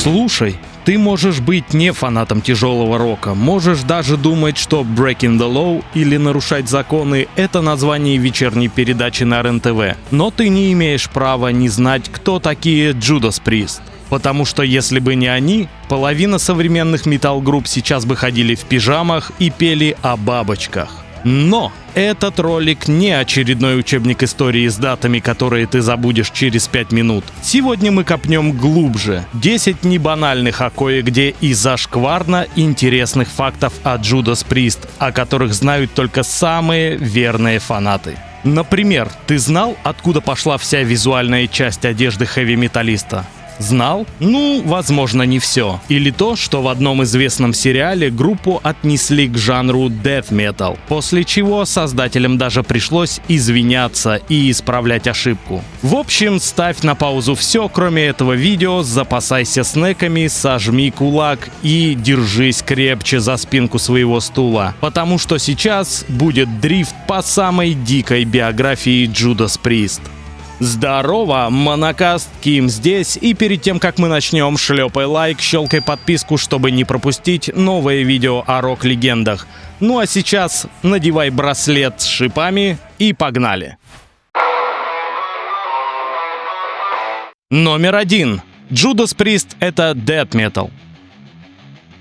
Слушай, ты можешь быть не фанатом тяжелого рока, можешь даже думать, что Breaking the Law или Нарушать законы — это название вечерней передачи на РЕН-ТВ, но ты не имеешь права не знать, кто такие Judas Priest. Потому что если бы не они, половина современных метал-групп сейчас бы ходили в пижамах и пели о бабочках. Но этот ролик не очередной учебник истории с датами, которые ты забудешь через 5 минут. Сегодня мы копнем глубже. 10 не банальных, а кое-где и зашкварно интересных фактов о Judas Priest, о которых знают только самые верные фанаты. Например, ты знал, откуда пошла вся визуальная часть одежды хэви-металлиста? Знал? Ну, возможно, не все. Или то, что в одном известном сериале группу отнесли к жанру death metal, после чего создателям даже пришлось извиняться и исправлять ошибку. В общем, ставь на паузу все, кроме этого видео, запасайся снеками, сожми кулак и держись крепче за спинку своего стула, потому что сейчас будет дрифт по самой дикой биографии Judas Priest. Здорово, Монокаст, Ким здесь, и перед тем, как мы начнем, шлепай лайк, щелкай подписку, чтобы не пропустить новое видео о рок-легендах. Ну а сейчас надевай браслет с шипами и погнали. Номер 1. Judas Priest — это death metal.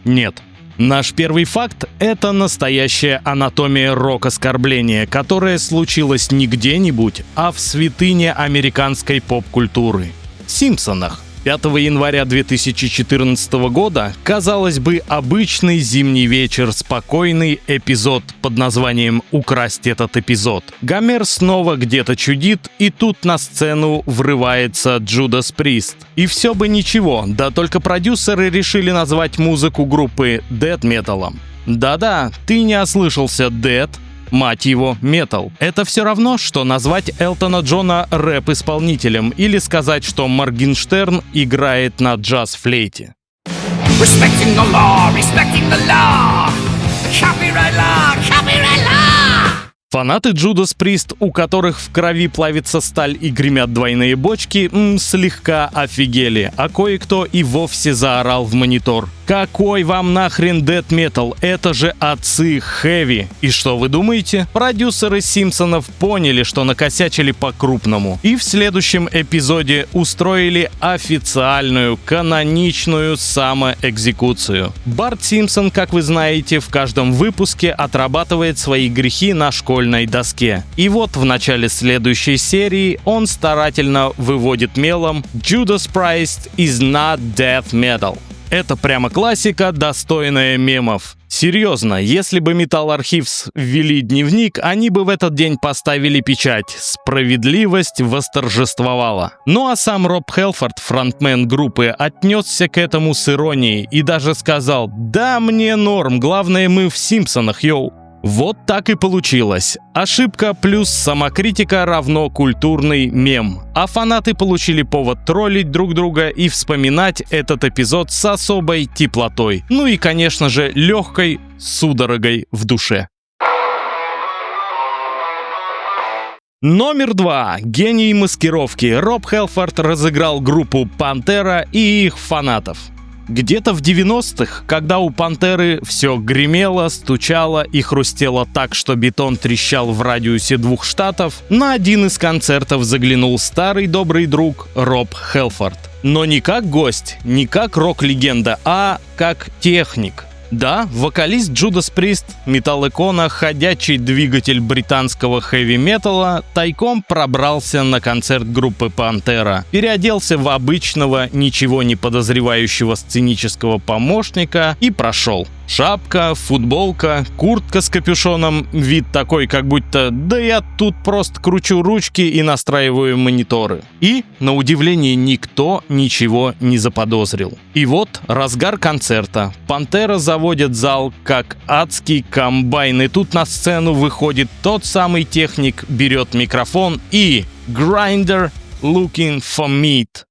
Нет. Наш первый факт — это настоящая анатомия рок-оскорбления, которая случилась не где-нибудь, а в святыне американской поп-культуры — «Симпсонах». 5 января 2014 года, казалось бы, обычный зимний вечер, спокойный эпизод под названием «Украсть этот эпизод». Гомер снова где-то чудит, и тут на сцену врывается Judas Priest. И все бы ничего, да только продюсеры решили назвать музыку группы дэт-металом. Да-да, ты не ослышался, дэт, мать его, метал. Это все равно, что назвать Элтона Джона рэп-исполнителем или сказать, что Моргенштерн играет на джаз-флейте. Respecting the law, respecting the law. Copyright law, copyright law. Фанаты Judas Priest, у которых в крови плавится сталь и гремят двойные бочки, слегка офигели, а кое-кто и вовсе заорал в монитор: «Какой вам нахрен дэт метал? Это же отцы хэви!» И что вы думаете? Продюсеры Симпсонов поняли, что накосячили по-крупному, и в следующем эпизоде устроили официальную, каноничную самоэкзекуцию. Барт Симпсон, как вы знаете, в каждом выпуске отрабатывает свои грехи на школьной доске. И вот в начале следующей серии он старательно выводит мелом: «Judas Priest is not death metal». Это прямо классика, достойная мемов. Серьезно, если бы Metal Archives ввели дневник, они бы в этот день поставили печать: «Справедливость восторжествовала». Ну а сам Роб Хелфорд, фронтмен группы, отнесся к этому с иронией и даже сказал: «Да мне норм, главное мы в Симпсонах, йоу». Вот так и получилось. Ошибка плюс самокритика равно культурный мем. А фанаты получили повод троллить друг друга и вспоминать этот эпизод с особой теплотой. Ну и, конечно же, легкой судорогой в душе. Номер 2. Гений маскировки. Роб Хелфорд разыграл группу «Пантера» и их фанатов. Где-то в 90-х, когда у «Пантеры» все гремело, стучало и хрустело так, что бетон трещал в радиусе 2 штатов, на один из концертов заглянул старый добрый друг Роб Хелфорд. Но не как гость, не как рок-легенда, а как техник. Да, вокалист Judas Priest, метал-икона, ходячий двигатель британского хэви-металла, тайком пробрался на концерт группы «Пантера», переоделся в обычного, ничего не подозревающего сценического помощника и прошел. Шапка, футболка, куртка с капюшоном, вид такой, как будто «да я тут просто кручу ручки и настраиваю мониторы». И, на удивление, никто ничего не заподозрил. И вот разгар концерта. «Пантера» заводит зал как адский комбайн, и тут на сцену выходит тот самый техник, берет микрофон и «Grinder looking for meat».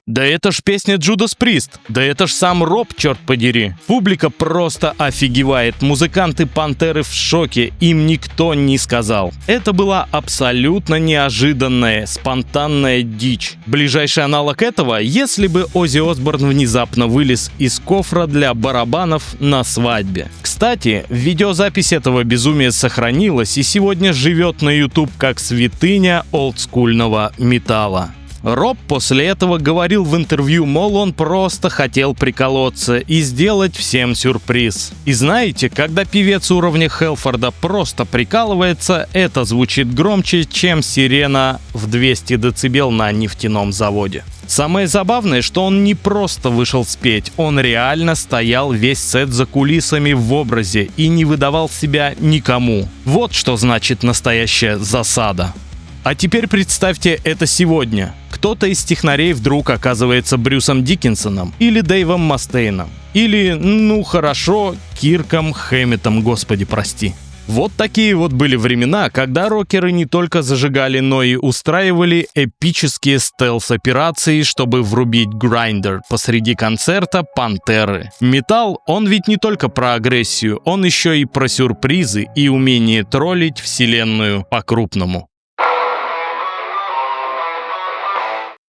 Да это ж песня Judas Priest, да это ж сам Роб, черт подери. Публика просто офигевает, музыканты Пантеры в шоке, им никто не сказал. Это была абсолютно неожиданная, спонтанная дичь. Ближайший аналог этого, если бы Оззи Осборн внезапно вылез из кофра для барабанов на свадьбе. Кстати, видеозапись этого безумия сохранилась и сегодня живет на YouTube как святыня олдскульного металла. Роб после этого говорил в интервью, мол, он просто хотел приколоться и сделать всем сюрприз. И знаете, когда певец уровня Хелфорда просто прикалывается, это звучит громче, чем сирена в 200 дБ на нефтяном заводе. Самое забавное, что он не просто вышел спеть, он реально стоял весь сет за кулисами в образе и не выдавал себя никому. Вот что значит настоящая засада. А теперь представьте это сегодня. Кто-то из технарей вдруг оказывается Брюсом Диккенсоном или Дэйвом Мастейном. Или, ну хорошо, Кирком Хэмметом, господи прости. Вот такие вот были времена, когда рокеры не только зажигали, но и устраивали эпические стелс-операции, чтобы врубить грайндер посреди концерта Пантеры. Металл, он ведь не только про агрессию, он еще и про сюрпризы и умение троллить вселенную по-крупному.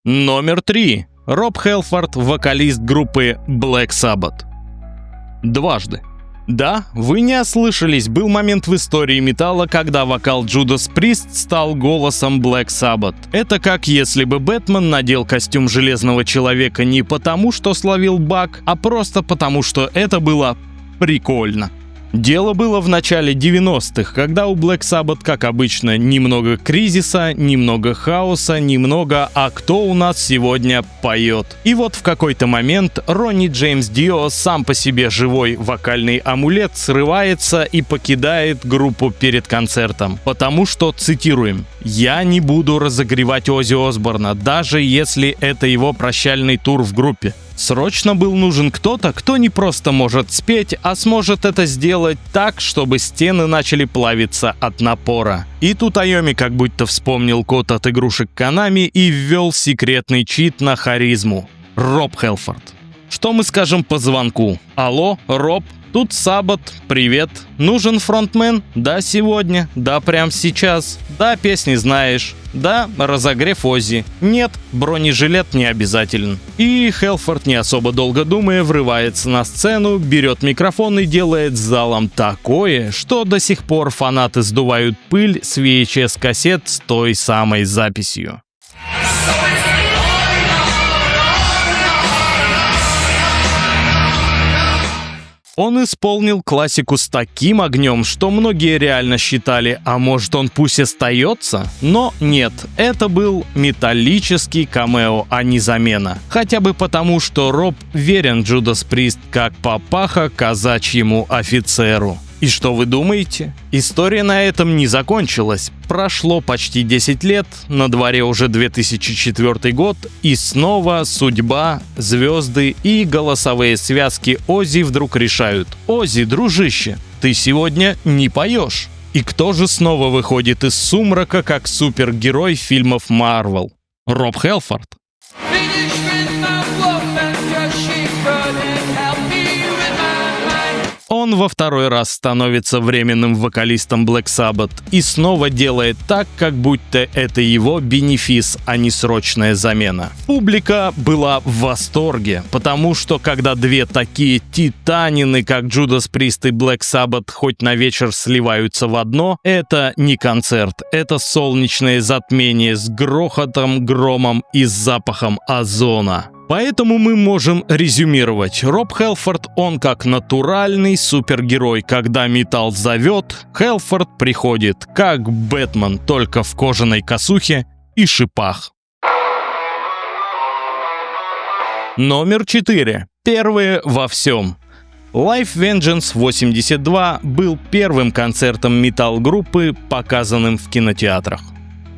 Номер 3. Роб Хелфорд, вокалист группы Black Sabbath. Дважды. Да, вы не ослышались, был момент в истории металла, когда вокал Judas Priest стал голосом Black Sabbath. Это как если бы Бэтмен надел костюм Железного Человека не потому, что словил баг, а просто потому, что это было прикольно. Дело было в начале 90-х, когда у Black Sabbath, как обычно, немного кризиса, немного хаоса, немного «а кто у нас сегодня поет?». И вот в какой-то момент Ронни Джеймс Дио, сам по себе живой вокальный амулет, срывается и покидает группу перед концертом. Потому что, цитируем, «Я не буду разогревать Оззи Осборна, даже если это его прощальный тур в группе». Срочно был нужен кто-то, кто не просто может спеть, а сможет это сделать так, чтобы стены начали плавиться от напора. И тут Айоми как будто вспомнил код от игрушек Konami и ввел секретный чит на харизму. Роб Хелфорд. Что мы скажем по звонку? Алло, Роб? Тут Саббат, привет. Нужен фронтмен? Да, сегодня. Да, прямо сейчас. Да, песни знаешь. Да, разогрев Оззи. Нет, бронежилет не обязателен. И Хелфорд, не особо долго думая, врывается на сцену, берет микрофон и делает с залом такое, что до сих пор фанаты сдувают пыль с VHS-кассет с той самой записью. Он исполнил классику с таким огнем, что многие реально считали, а может он пусть остается? Но нет, это был металлический камео, а не замена. Хотя бы потому, что Роб верен Judas Priest как папаха казачьему офицеру. И что вы думаете? История на этом не закончилась. Прошло почти 10 лет, на дворе уже 2004 год, и снова судьба, звезды и голосовые связки Оззи вдруг решают: «Оззи, дружище, ты сегодня не поешь». И кто же снова выходит из сумрака как супергерой фильмов Марвел? Роб Хелфорд. Он во второй раз становится временным вокалистом Black Sabbath и снова делает так, как будто это его бенефис, а не срочная замена. Публика была в восторге, потому что когда две такие титанины, как Judas Priest и Black Sabbath, хоть на вечер сливаются в одно, это не концерт, это солнечное затмение с грохотом, громом и запахом озона. Поэтому мы можем резюмировать. Роб Хелфорд, он как натуральный супергерой. Когда металл зовет, Хелфорд приходит, как Бэтмен, только в кожаной косухе и шипах. Номер 4. Первые во всем. Live Vengeance 82 был первым концертом металл-группы, показанным в кинотеатрах.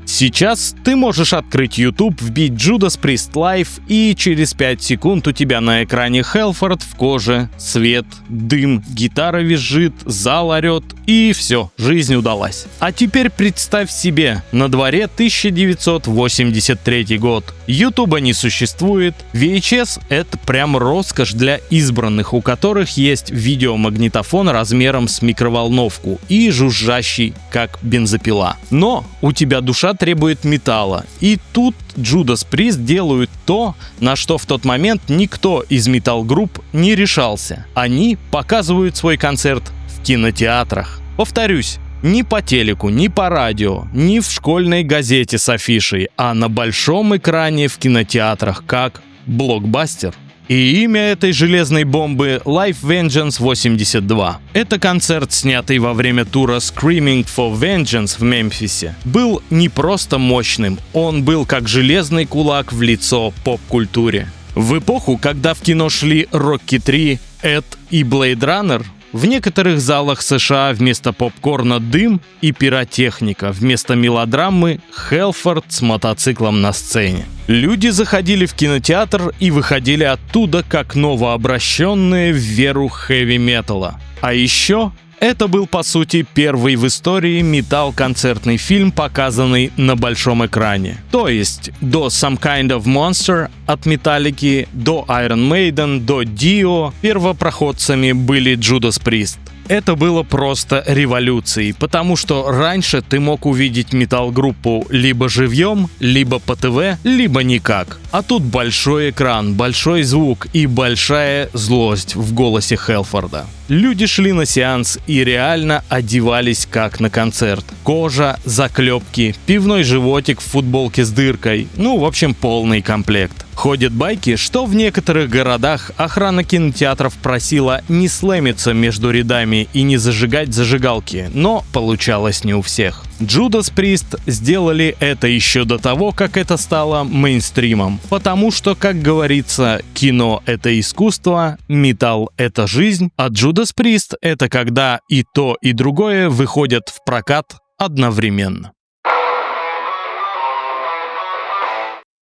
Сейчас ты можешь открыть YouTube, вбить Judas Priest Live, и через 5 секунд у тебя на экране Хелфорд в коже, свет, дым, гитара визжит, зал орет, и все, жизнь удалась. А теперь представь себе, на дворе 1983 год. Ютуба не существует, VHS — это прям роскошь для избранных, у которых есть видеомагнитофон размером с микроволновку и жужжащий, как бензопила. Но у тебя душа требует металла, и тут Judas Priest делают то, на что в тот момент никто из метал-групп не решался. Они показывают свой концерт в кинотеатрах. Повторюсь, ни по телеку, ни по радио, ни в школьной газете с афишей, а на большом экране в кинотеатрах, как блокбастер. И имя этой железной бомбы — Live Vengeance 82. Это концерт, снятый во время тура Screaming for Vengeance в Мемфисе. Был не просто мощным, он был как железный кулак в лицо поп-культуре. В эпоху, когда в кино шли Rocky 3, Эд и Blade Runner, в некоторых залах США вместо попкорна дым и пиротехника, вместо мелодрамы Хелфорд с мотоциклом на сцене. Люди заходили в кинотеатр и выходили оттуда как новообращенные в веру хэви-металла. А еще это был, по сути, первый в истории метал-концертный фильм, показанный на большом экране. То есть до Some Kind of Monster от Metallica, до Iron Maiden, до Dio первопроходцами были Judas Priest. Это было просто революцией, потому что раньше ты мог увидеть метал-группу либо живьем, либо по ТВ, либо никак. А тут большой экран, большой звук и большая злость в голосе Хелфорда. Люди шли на сеанс и реально одевались как на концерт. Кожа, заклепки, пивной животик в футболке с дыркой, ну, в общем, полный комплект. Ходят байки, что в некоторых городах охрана кинотеатров просила не слэмиться между рядами и не зажигать зажигалки, но получалось не у всех. Judas Priest сделали это еще до того, как это стало мейнстримом, потому что, как говорится, кино — это искусство, металл — это жизнь, а Judas Priest — это когда и то, и другое выходят в прокат одновременно.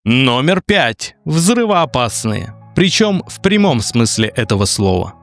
Номер 5. Взрывоопасные. Причем в прямом смысле этого слова.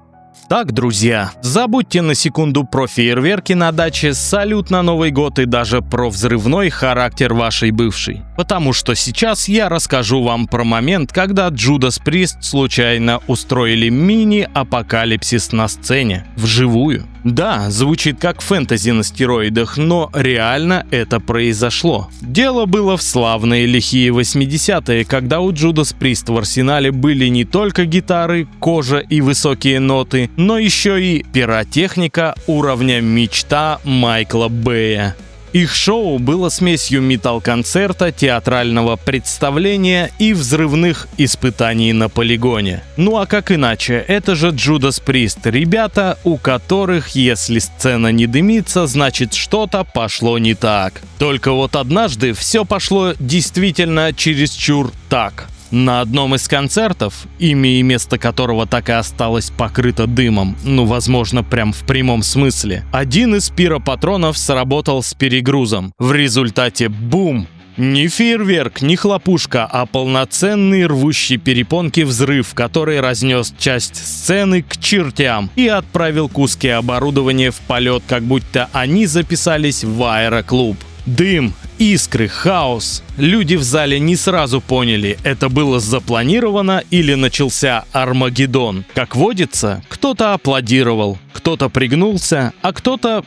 Так, друзья, забудьте на секунду про фейерверки на даче, салют на Новый год и даже про взрывной характер вашей бывшей. Потому что сейчас я расскажу вам про момент, когда Judas Priest случайно устроили мини-апокалипсис на сцене, вживую. Да, звучит как фэнтези на стероидах, но реально это произошло. Дело было в славные лихие 80-е, когда у Judas Priest в арсенале были не только гитары, кожа и высокие ноты, но еще и пиротехника уровня «Мечта» Майкла Бэя. Их шоу было смесью метал-концерта, театрального представления и взрывных испытаний на полигоне. Ну а как иначе, это же Judas Priest, ребята, у которых, если сцена не дымится, значит что-то пошло не так. Только вот однажды все пошло действительно чересчур так. На одном из концертов, имя и место которого так и осталось покрыто дымом, ну, возможно, прям в прямом смысле, один из пиропатронов сработал с перегрузом. В результате бум! Не фейерверк, не хлопушка, а полноценный рвущий перепонки взрыв, который разнес часть сцены к чертям и отправил куски оборудования в полет, как будто они записались в аэроклуб. Дым, искры, хаос. Люди в зале не сразу поняли, это было запланировано или начался Армагеддон. Как водится, кто-то аплодировал, кто-то пригнулся, а кто-то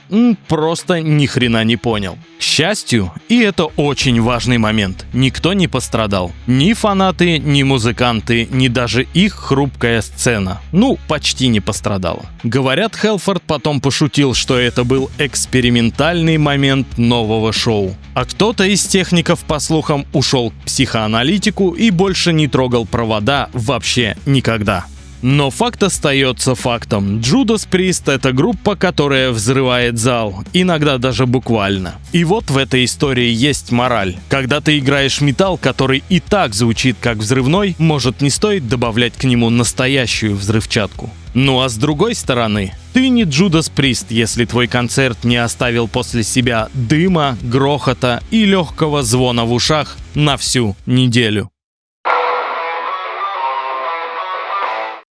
просто ни хрена не понял. К счастью, и это очень важный момент, никто не пострадал. Ни фанаты, ни музыканты, ни даже их хрупкая сцена. Ну, почти не пострадала. Говорят, Хелфорд потом пошутил, что это был экспериментальный момент нового шоу. А кто-то из техников, по слухам, ушел к психоаналитику и больше не трогал провода вообще никогда. Но факт остается фактом. Judas Priest — это группа, которая взрывает зал, иногда даже буквально. И вот в этой истории есть мораль. Когда ты играешь металл, который и так звучит как взрывной, может, не стоит добавлять к нему настоящую взрывчатку. Ну а с другой стороны, Ты не Judas Priest, если твой концерт не оставил после себя дыма, грохота и легкого звона в ушах на всю неделю.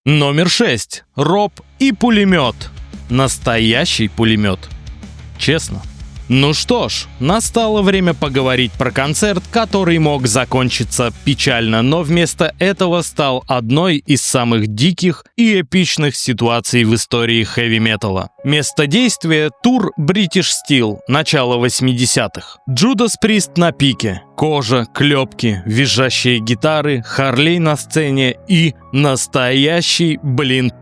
Номер 6. Роб и пулемет. Настоящий пулемет. Честно. Ну что ж, настало время поговорить про концерт, который мог закончиться печально, но вместо этого стал одной из самых диких и эпичных ситуаций в истории хэви-металла. Место действия – тур British Steel, начало 80-х. Judas Priest на пике. Кожа, клепки, визжащие гитары, Харлей на сцене и настоящий,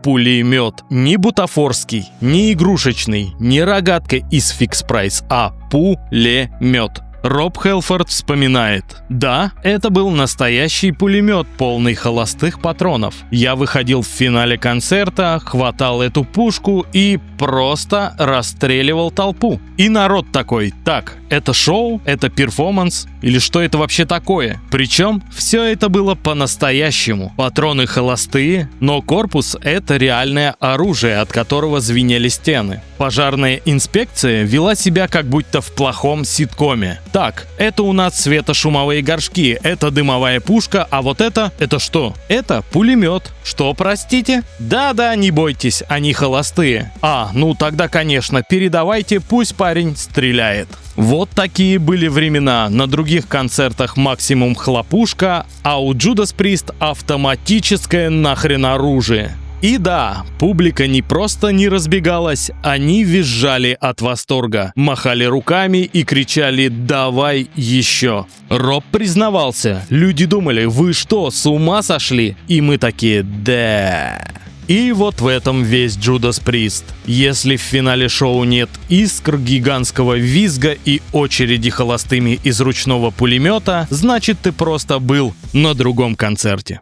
пулемет. Не бутафорский, не игрушечный, не рогатка из фикс-прайс, а пулемет. Роб Хелфорд вспоминает: «Да, это был настоящий пулемет, полный холостых патронов. Я выходил в финале концерта, хватал эту пушку и просто расстреливал толпу. И народ такой: так, это шоу, это перформанс, или что это вообще такое?» Причем все это было по-настоящему. Патроны холостые, но корпус — это реальное оружие, от которого звенели стены. Пожарная инспекция вела себя как будто в плохом ситкоме. Так, это у нас светошумовые горшки, это дымовая пушка, а вот это что? Это пулемет. Что, простите? Да-да, не бойтесь, они холостые. Ну тогда, конечно, передавайте, пусть парень стреляет. Вот такие были времена. На других концертах максимум хлопушка, а у Judas Priest автоматическое нахрен оружие. И да, публика не просто не разбегалась, они визжали от восторга, махали руками и кричали «давай еще». Роб признавался: люди думали: вы что, с ума сошли? И мы такие: да. И вот в этом весь Judas Priest. Если в финале шоу нет искр, гигантского визга и очереди холостыми из ручного пулемета, значит, ты просто был на другом концерте.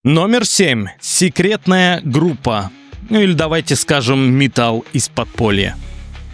Номер 7. Секретная группа. Или давайте скажем, металл из подполья.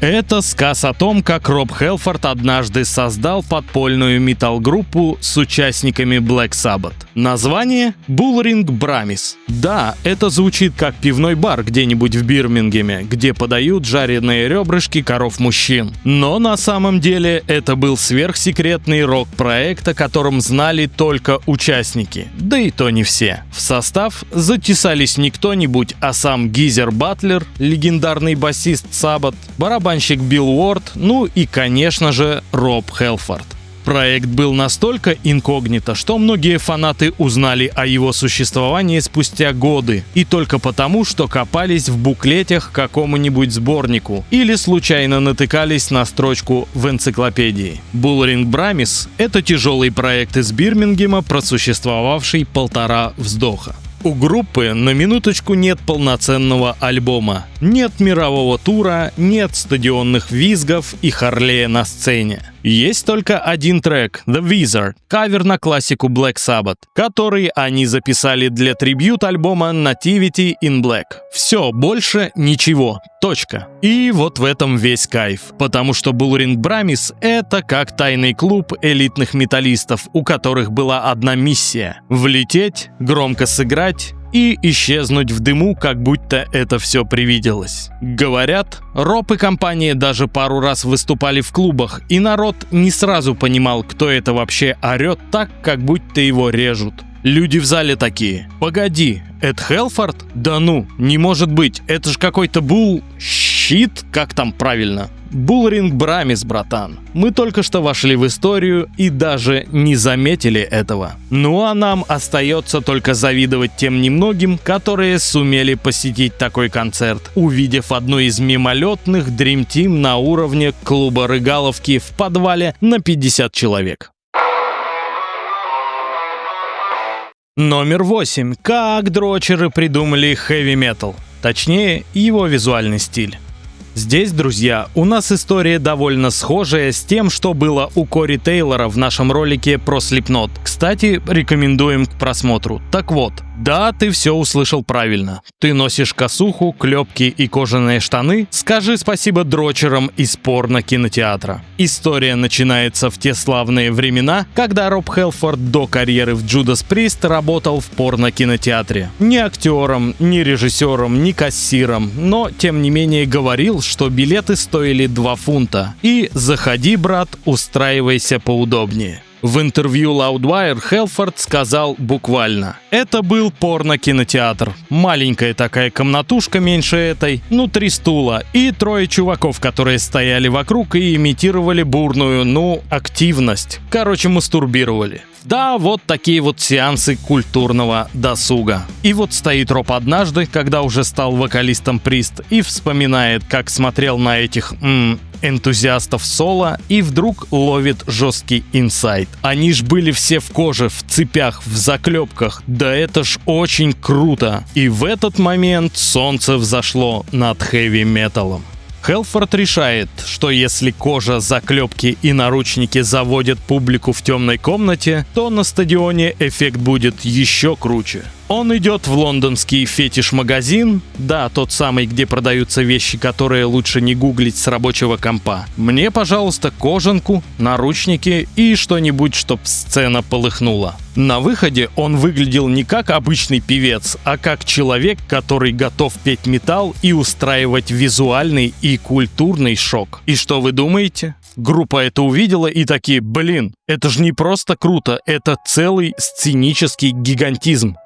Это сказ о том, как Роб Хелфорд однажды создал подпольную метал-группу с участниками Black Sabbath. Название — Bullring Bramis. Да, это звучит как пивной бар где-нибудь в Бирмингеме, где подают жареные ребрышки коров-мужчин. Но на самом деле это был сверхсекретный рок-проект, о котором знали только участники. Да и то не все. В состав затесались не кто-нибудь, а сам Гизер Батлер, легендарный басист Sabbath, барабанщик Билл Уорд, ну и, конечно же, Роб Хелфорд. Проект был настолько инкогнито, что многие фанаты узнали о его существовании спустя годы, и только потому, что копались в буклетах к какому-нибудь сборнику или случайно натыкались на строчку в энциклопедии. Bullring Bramis — это тяжелый проект из Бирмингема, просуществовавший 1,5 вздоха. У группы на минуточку нет полноценного альбома, нет мирового тура, нет стадионных визгов и Харлея на сцене. Есть только один трек «The Wizard», кавер на классику Black Sabbath, который они записали для трибьют-альбома Nativity in Black. Все, больше ничего. Точка. И вот в этом весь кайф, потому что Bullring Bramis — это как тайный клуб элитных металлистов, у которых была одна миссия — влететь, громко сыграть и исчезнуть в дыму, как будто это все привиделось. Говорят, Роб и компания даже пару раз выступали в клубах, и народ не сразу понимал, кто это вообще орет так, как будто его режут. Люди в зале такие: погоди, это Хелфорд? Да ну, не может быть, это же какой-то щит, как там правильно? Bullring Bramis, братан. Мы только что вошли в историю и даже не заметили этого. Ну а нам остается только завидовать тем немногим, которые сумели посетить такой концерт, увидев одну из мимолетных Dream Team на уровне клуба Рыгаловки в подвале на 50 человек. Номер 8. Как дрочеры придумали хэви-метал. Точнее, его визуальный стиль. Здесь, друзья, у нас история довольно схожая с тем, что было у Кори Тейлора в нашем ролике про Slipknot. Кстати, рекомендуем к просмотру. Так вот, Да, ты все услышал правильно. Ты носишь косуху, клепки и кожаные штаны? Скажи спасибо дрочерам из порно-кинотеатра. История начинается в те славные времена, когда Роб Хелфорд до карьеры в Judas Priest работал в порно-кинотеатре. Ни актером, ни режиссером, ни кассиром, но тем не менее говорил, что билеты стоили 2 фунта. И заходи, брат, устраивайся поудобнее. В интервью Loudwire Хелфорд сказал буквально: «Это был порно-кинотеатр. Маленькая такая комнатушка меньше этой, 3 стула и 3 чуваков, которые стояли вокруг и имитировали бурную, активность. Короче, мастурбировали». Да, вот такие вот сеансы культурного досуга. И вот стоит Роб однажды, когда уже стал вокалистом Priest, и вспоминает, как смотрел на этих энтузиастов соло, и вдруг ловит жесткий инсайт. Они ж были все в коже, в цепях, в заклепках. Да это ж очень круто. И в этот момент солнце взошло над хэви-металом. Хелфорд решает, что если кожа, заклепки и наручники заводят публику в темной комнате, то на стадионе эффект будет еще круче. Он идет в лондонский фетиш-магазин, да, тот самый, где продаются вещи, которые лучше не гуглить с рабочего компа. Мне, пожалуйста, кожанку, наручники и что-нибудь, чтоб сцена полыхнула. На выходе он выглядел не как обычный певец, а как человек, который готов петь металл и устраивать визуальный и культурный шок. И что вы думаете? Группа это увидела и такие: блин, это же не просто круто, это целый сценический гигантизм.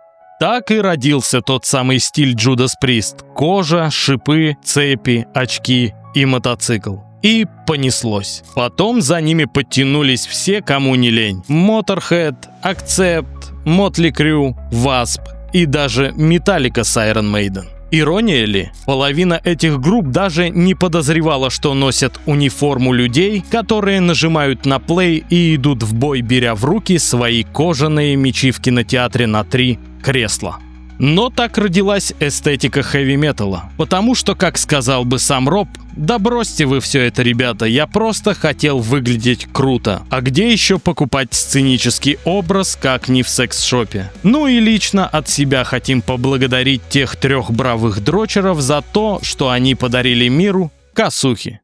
Так и родился тот самый стиль Judas Priest. Кожа, шипы, цепи, очки и мотоцикл. И понеслось. Потом за ними подтянулись все, кому не лень. Motorhead, Accept, Motley Crue, Wasp и даже Metallica с Iron Maiden. Ирония ли? Половина этих групп даже не подозревала, что носят униформу людей, которые нажимают на плей и идут в бой, беря в руки свои кожаные мечи в кинотеатре на 3 кресла. Но так родилась эстетика хэви-металла. Потому что, как сказал бы сам Роб: «Да бросьте вы все это, ребята, я просто хотел выглядеть круто. А где еще покупать сценический образ, как не в секс-шопе?» Ну и лично от себя хотим поблагодарить тех 3 бравых дрочеров за то, что они подарили миру косухи.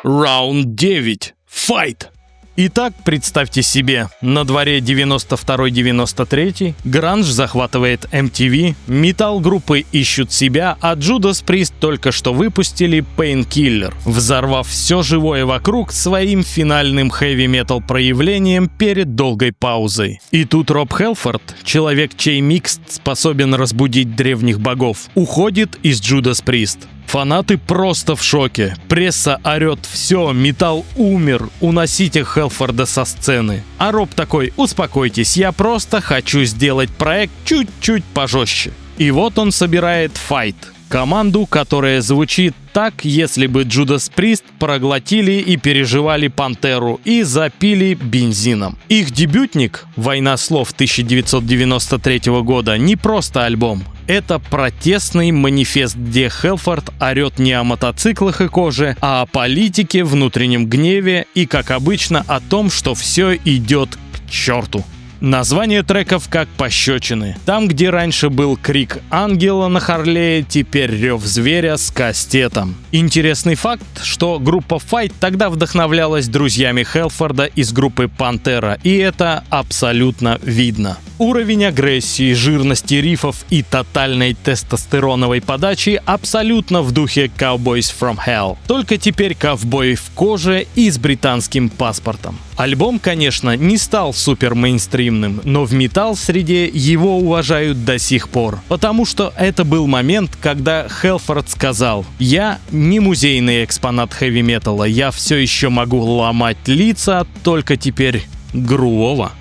Раунд 9. Файт! Итак, представьте себе, на дворе 92-93, гранж захватывает MTV, метал-группы ищут себя, а Judas Priest только что выпустили Painkiller, взорвав все живое вокруг своим финальным хэви-метал проявлением перед долгой паузой. И тут Роб Хелфорд, человек, чей микс способен разбудить древних богов, уходит из Judas Priest. Фанаты просто в шоке. Пресса орет: все, металл умер, уносите Хелфорда со сцены. А Роб такой: успокойтесь, я просто хочу сделать проект чуть-чуть пожестче. И вот он собирает Fight. Команду, которая звучит так, если бы Judas Priest проглотили и переживали Пантеру и запили бензином. Их дебютник «Война слов» 1993 года не просто альбом. Это протестный манифест, где Хелфорд орет не о мотоциклах и коже, а о политике, внутреннем гневе и, как обычно, о том, что все идет к черту. Название треков как пощечины. Там, где раньше был крик ангела на Харлее, теперь рев зверя с кастетом. Интересный факт, что группа Fight тогда вдохновлялась друзьями Хелфорда из группы Пантера, и это абсолютно видно. Уровень агрессии, жирности рифов и тотальной тестостероновой подачи абсолютно в духе Cowboys from Hell. Только теперь ковбой в коже и с британским паспортом. Альбом, конечно, не стал супер мейнстримным, но в метал-среде его уважают до сих пор. Потому что это был момент, когда Хелфорд сказал: «Я не музейный экспонат хэви-металла, я все еще могу ломать лица, только теперь груово».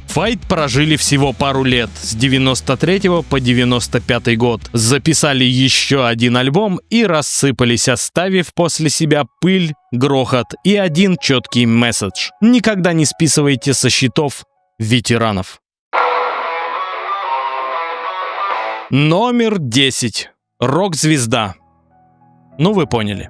Fight прожили всего пару лет, с 93 по 95 год. Записали еще один альбом и рассыпались, оставив после себя пыль, грохот и один четкий месседж: никогда не списывайте со счетов ветеранов. Номер 10. Рок-звезда. Ну вы поняли.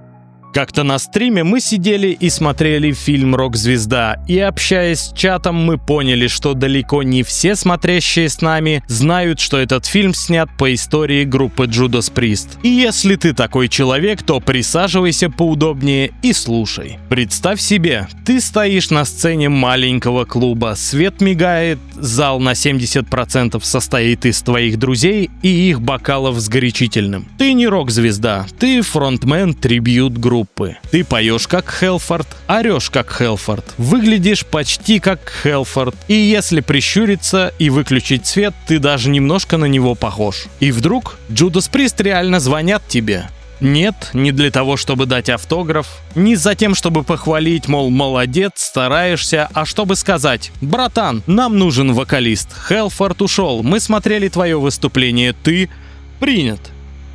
Как-то на стриме мы сидели и смотрели фильм «Рок-звезда», и, общаясь с чатом, мы поняли, что далеко не все смотрящие с нами знают, что этот фильм снят по истории группы Judas Priest. И если ты такой человек, то присаживайся поудобнее и слушай. Представь себе, ты стоишь на сцене маленького клуба, свет мигает, зал на 70% состоит из твоих друзей и их бокалов с горячительным. Ты не рок-звезда, ты фронтмен трибьют-группы. Ты поешь как Хелфорд, орешь как Хелфорд, выглядишь почти как Хелфорд, и если прищуриться и выключить свет, ты даже немножко на него похож. И вдруг Judas Priest реально звонят тебе. Нет, не для того, чтобы дать автограф, не за тем, чтобы похвалить, мол, молодец, стараешься, а чтобы сказать: братан, нам нужен вокалист, Хелфорд ушел, мы смотрели твое выступление, ты принят.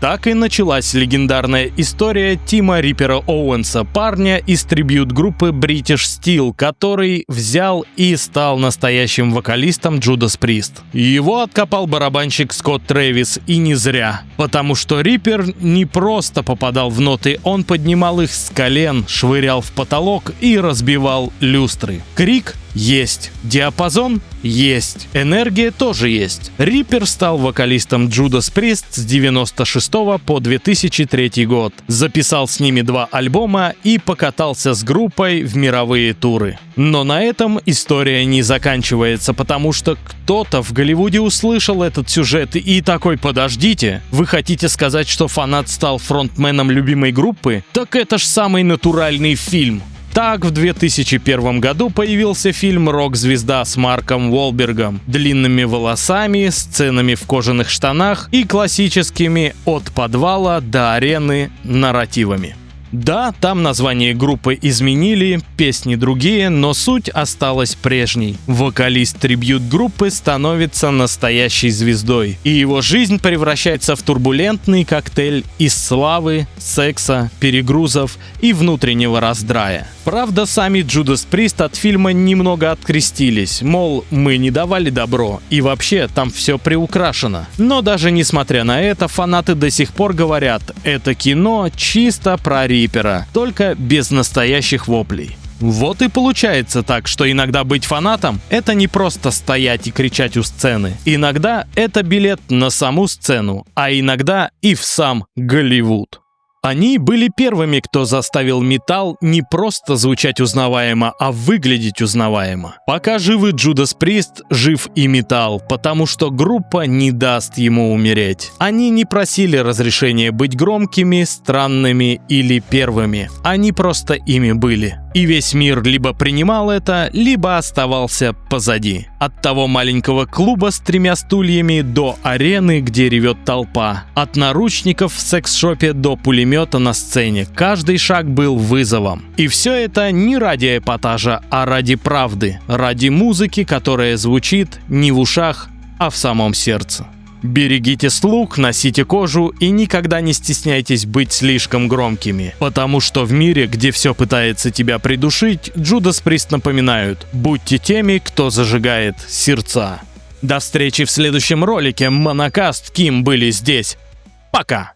Так и началась легендарная история Тима Риппера Оуэнса, парня из трибьют-группы British Steel, который взял и стал настоящим вокалистом Judas Priest. Его откопал барабанщик Скотт Трэвис, и не зря. Потому что Риппер не просто попадал в ноты, он поднимал их с колен, швырял в потолок и разбивал люстры. Крик есть, диапазон есть, энергия тоже есть. Риппер стал вокалистом Judas Priest с 96 по 2003 год, записал с ними 2 альбома и покатался с группой в мировые туры. Но на этом история не заканчивается, потому что кто-то в Голливуде услышал этот сюжет и такой: подождите, вы хотите сказать, что фанат стал фронтменом любимой группы? Так это ж самый натуральный фильм. Так, в 2001 году появился фильм «Рок-звезда» с Марком Уолбергом, длинными волосами, сценами в кожаных штанах и классическими от подвала до арены нарративами. Да, там название группы изменили, песни другие, но суть осталась прежней. Вокалист трибьют-группы становится настоящей звездой, и его жизнь превращается в турбулентный коктейль из славы, секса, перегрузов и внутреннего раздрая. Правда, сами Judas Priest от фильма немного открестились, мол, мы не давали добро, и вообще там все приукрашено. Но даже несмотря на это, фанаты до сих пор говорят: это кино чисто про Риппера, только без настоящих воплей. Вот и получается так, что иногда быть фанатом — это не просто стоять и кричать у сцены. Иногда это билет на саму сцену, а иногда и в сам Голливуд. Они были первыми, кто заставил металл не просто звучать узнаваемо, а выглядеть узнаваемо. Пока живы Judas Priest, жив и металл, потому что группа не даст ему умереть. Они не просили разрешения быть громкими, странными или первыми. Они просто ими были. И весь мир либо принимал это, либо оставался позади. От того маленького клуба с 3 стульями до арены, где ревет толпа. От наручников в секс-шопе до пулемета на сцене. Каждый шаг был вызовом. И все это не ради эпатажа, а ради правды. Ради музыки, которая звучит не в ушах, а в самом сердце. Берегите слух, носите кожу и никогда не стесняйтесь быть слишком громкими. Потому что в мире, где все пытается тебя придушить, Judas Priest напоминают: будьте теми, кто зажигает сердца. До встречи в следующем ролике. Монокаст, Ким были здесь. Пока!